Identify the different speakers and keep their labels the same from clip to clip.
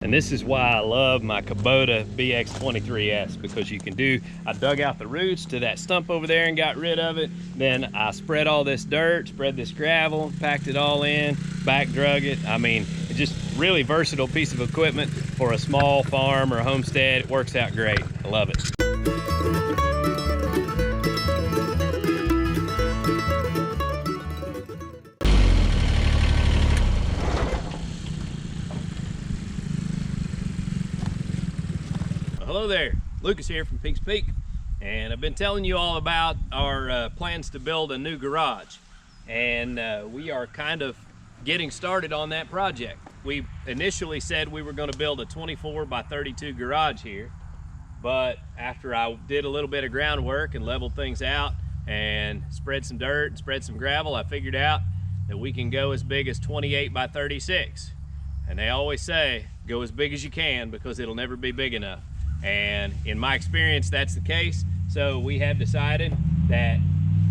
Speaker 1: And this is why I love my Kubota BX23S, because you can do, I dug out the roots to that stump over there and got rid of it. Then I spread all this dirt, spread this gravel, packed it all in, back drug it. I mean, it's just really versatile piece of equipment for a small farm or homestead. It works out great. I love it. Hello there, Lucas here from Peaks Peak, and I've been telling you all about our plans to build a new garage, and we are kind of getting started on that project. We initially said we were going to build a 24 by 32 garage here, but after I did a little bit of groundwork and leveled things out and spread some dirt and spread some gravel, I figured out that we can go as big as 28 by 36. And they always say, go as big as you can, because it'll never be big enough. And in my experience, that's the case. So we have decided that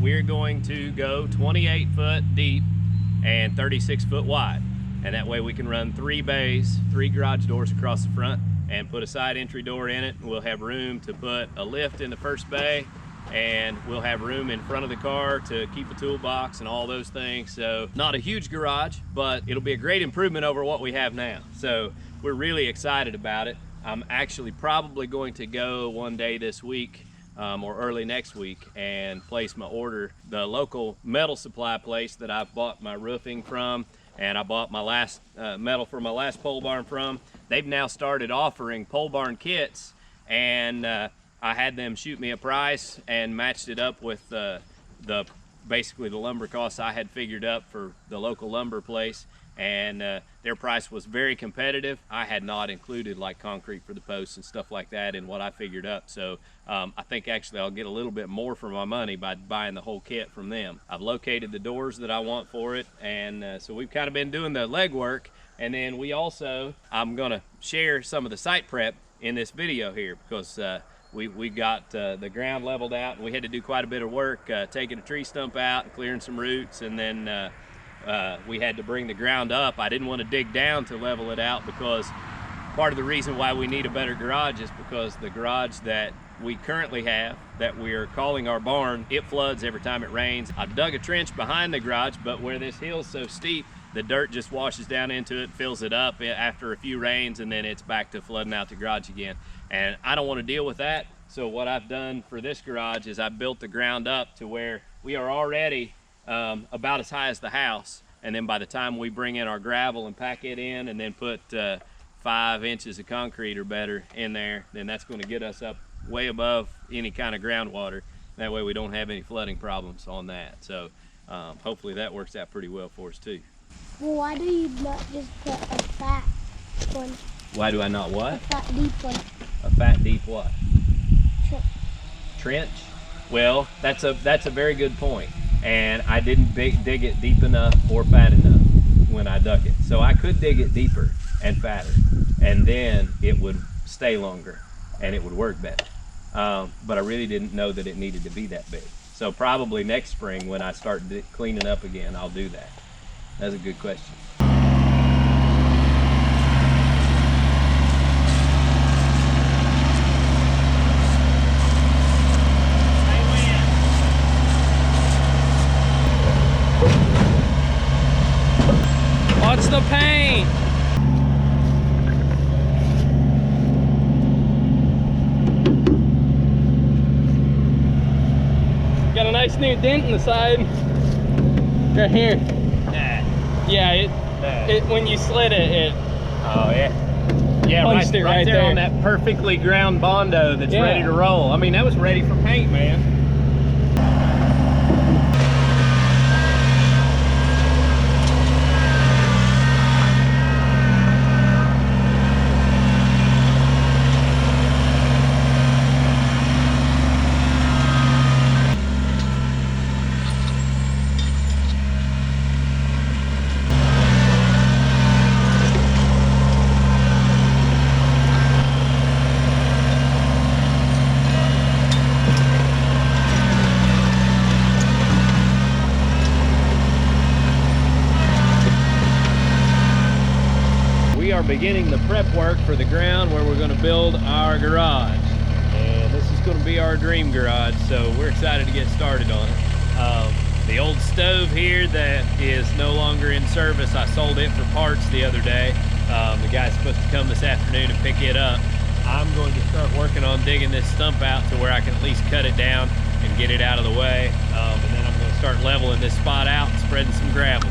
Speaker 1: we're going to go 28 foot deep and 36 foot wide. And that way we can run 3 bays, 3 garage doors across the front, and put a side entry door in it. We'll have room to put a lift in the first bay, and we'll have room in front of the car to keep a toolbox and all those things. So not a huge garage, but it'll be a great improvement over what we have now. So we're really excited about it. I'm actually probably going to go one day this week or early next week and place my order. The local metal supply place that I've bought my roofing from, and I bought my last metal for my last pole barn from, they've now started offering pole barn kits, and I had them shoot me a price and matched it up with basically the lumber costs I had figured up for the local lumber place, and their price was very competitive. I had not included like concrete for the posts and stuff like that in what I figured up, so I think actually I'll get a little bit more for my money by buying the whole kit from them. I've located the doors that I want for it, and so we've kind of been doing the legwork. And then we also, I'm gonna share some of the site prep in this video here, because we got the ground leveled out, and we had to do quite a bit of work taking a tree stump out and clearing some roots, and then we had to bring the ground up. I didn't want to dig down to level it out, because part of the reason why we need a better garage is because the garage that we currently have, that we're calling our barn, it floods every time it rains. I've dug a trench behind the garage, but where this hill's so steep, the dirt just washes down into it, fills it up after a few rains, and then it's back to flooding out the garage again. And I don't want to deal with that. So what I've done for this garage is I built the ground up to where we are already about as high as the house. And then by the time we bring in our gravel and pack it in, and then put 5 inches of concrete or better in there, then that's going to get us up way above any kind of groundwater. That way we don't have any flooding problems on that. So hopefully that works out pretty well for us too.
Speaker 2: Well, why do you not just put a fat one?
Speaker 1: Why do I not what?
Speaker 2: A fat deep one.
Speaker 1: A fat deep what?
Speaker 2: Trench.
Speaker 1: Trench? Well, that's a very good point. And I didn't dig it deep enough or fat enough when I dug it. So I could dig it deeper and fatter, and then it would stay longer and it would work better. But I really didn't know that it needed to be that big. So probably next spring when I start cleaning up again, I'll do that. That's a good question. What's the pain? Got a nice new dent in the side. Right here. Yeah, it when you slid it. Oh yeah. Yeah, right there on that perfectly ground Bondo that's ready to roll. I mean, that was ready for paint, man. beginning the prep work for the ground where we're going to build our garage. And this is going to be our dream garage, so we're excited to get started on it. The old stove here that is no longer in service, I sold it for parts the other day. The guy's supposed to come this afternoon and pick it up. I'm going to start working on digging this stump out to where I can at least cut it down and get it out of the way. And then I'm going to start leveling this spot out and spreading some gravel.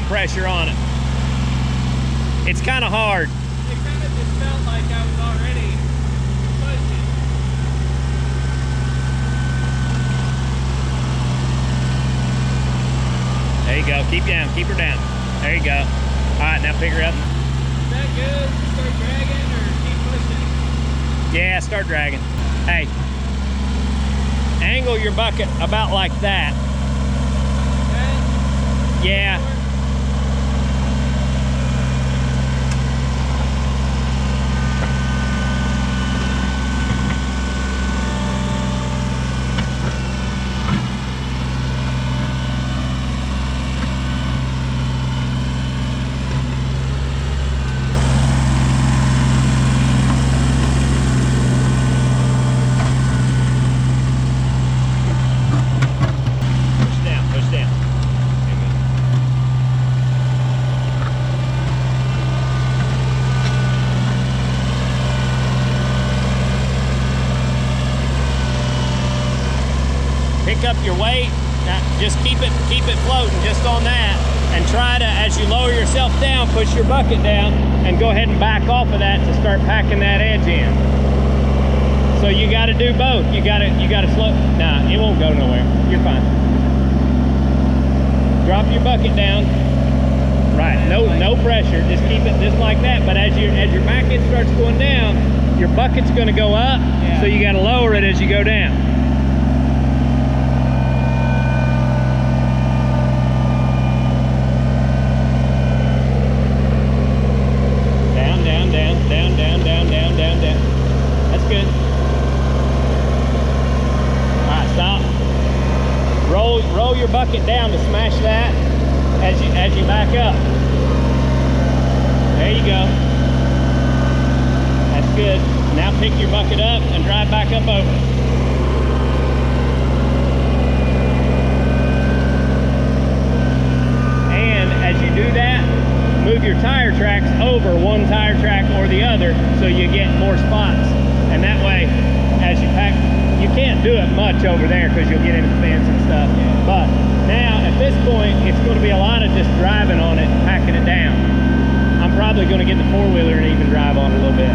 Speaker 1: pressure on it. It's kind of hard.
Speaker 3: It kind of just felt like I was already pushing.
Speaker 1: There you go. Keep down. Keep her down. There you go. All right, now pick her up.
Speaker 3: Is that good? Start dragging or keep pushing?
Speaker 1: Yeah, start dragging. Hey, angle your bucket about like that.
Speaker 3: Okay.
Speaker 1: Yeah. Pick up your weight, now just keep it floating just on that, and try to, as you lower yourself down, push your bucket down and go ahead and back off of that to start packing that edge in. So you got to do both. You got to slow. Nah, it won't go nowhere. You're fine. Drop your bucket down. Right. No pressure. Just keep it just like that. But as your back end starts going down, your bucket's going to go up. Yeah. So you got to lower it as you go down. Roll your bucket down to smash that as you back up. There you go. That's good. Now pick your bucket up and drive back up over. And as you do that, move your tire tracks over one tire track or the other so you get more spots. And that way, as you pack, you can't do it much over there because you'll get into the fence and stuff. But now at this point, it's going to be a lot of just driving on it, packing it down. I'm probably going to get the four-wheeler and even drive on it a little bit.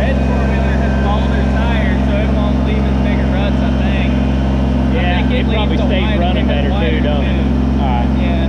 Speaker 3: Red four-wheeler has bolder tires, so it won't leave as big a ruts, I think.
Speaker 1: Yeah, it probably stays running better too, don't it? All right.
Speaker 3: Yeah.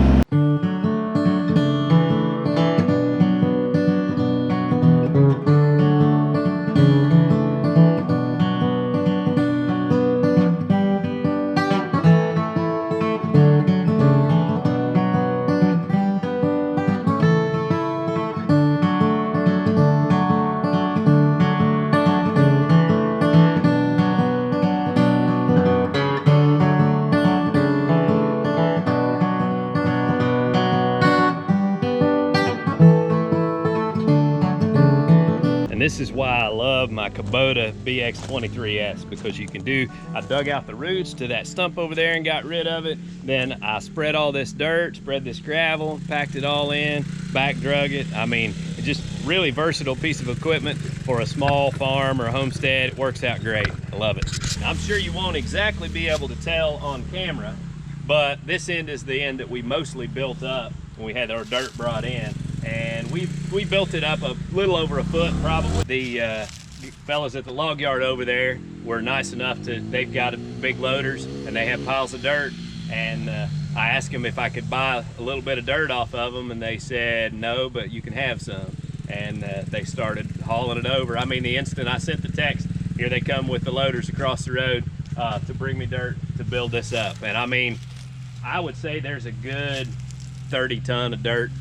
Speaker 1: And this is why I love my Kubota BX23S, because you can do, I dug out the roots to that stump over there and got rid of it. Then I spread all this dirt, spread this gravel, packed it all in, back drug it. I mean, it's just really versatile piece of equipment for a small farm or homestead. It works out great. I love it. I'm sure you won't exactly be able to tell on camera, but this end is the end that we mostly built up when we had our dirt brought in. And we built it up a little over a foot probably. The fellas at the log yard over there were nice enough to, they've got big loaders and they have piles of dirt, and I asked them if I could buy a little bit of dirt off of them, and they said no, but you can have some. And they started hauling it over. I mean, the instant I sent the text, here they come with the loaders across the road to bring me dirt to build this up. And I mean, I would say there's a good 30 ton of dirt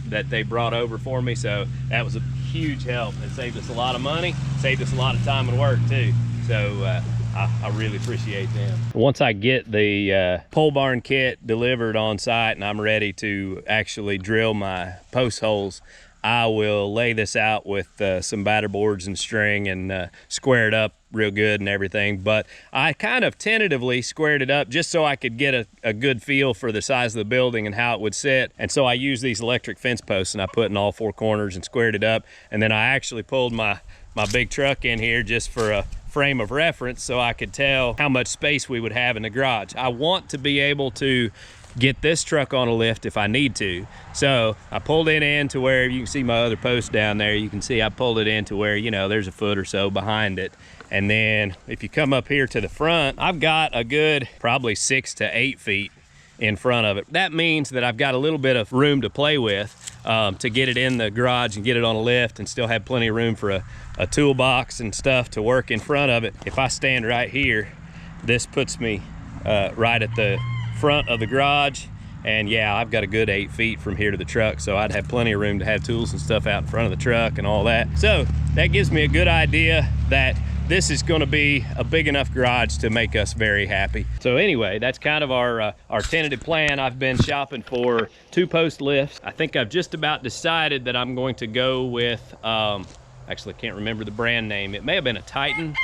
Speaker 1: that they brought over for me, so that was a huge help. It saved us a lot of money, saved us a lot of time and work too. So I really appreciate them. Once I get the pole barn kit delivered on site and I'm ready to actually drill my post holes, I will lay this out with some batter boards and string and square it up real good and everything. But I kind of tentatively squared it up just so I could get a good feel for the size of the building and how it would sit. And so I used these electric fence posts and I put in all four corners and squared it up. And then I actually pulled my big truck in here just for a frame of reference so I could tell how much space we would have in the garage. I want to be able to get this truck on a lift if I need to. So I pulled it in to where you can see my other post down there. You can see I pulled it in to where, you know, there's a foot or so behind it. And then if you come up here to the front, I've got a good probably 6 to 8 feet in front of it. That means that I've got a little bit of room to play with to get it in the garage and get it on a lift, and still have plenty of room for a toolbox and stuff to work in front of it. If I stand right here, this puts me right at the front of the garage, and yeah, I've got a good 8 feet from here to the truck, so I'd have plenty of room to have tools and stuff out in front of the truck and all that. So that gives me a good idea that this is going to be a big enough garage to make us very happy. So anyway, that's kind of our tentative plan. I've been shopping for 2-post lifts. I think I've just about decided that I'm going to go with, actually I can't remember the brand name. It may have been a Titan.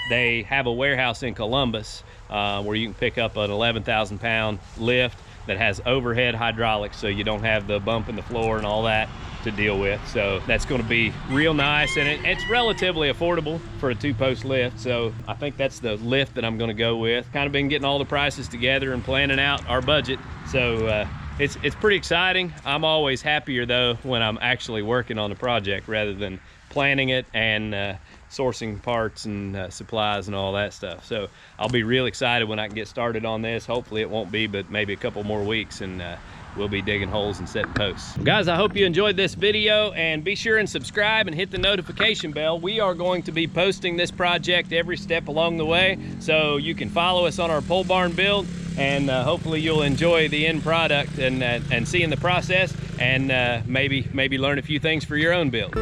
Speaker 1: They have a warehouse in Columbus where you can pick up an 11,000 pound lift that has overhead hydraulics, so you don't have the bump in the floor and all that to deal with. So that's going to be real nice, and it's relatively affordable for a 2-post lift. So I think that's the lift that I'm going to go with. Kind of been getting all the prices together and planning out our budget. So it's pretty exciting. I'm always happier though when I'm actually working on the project rather than planning it and sourcing parts and supplies and all that stuff. So I'll be real excited when I can get started on this. Hopefully it won't be but maybe a couple more weeks, and we'll be digging holes and setting posts. Guys, I hope you enjoyed this video, and be sure and subscribe and hit the notification bell. We are going to be posting this project every step along the way, so you can follow us on our pole barn build, and hopefully you'll enjoy the end product and seeing the process, and maybe learn a few things for your own build.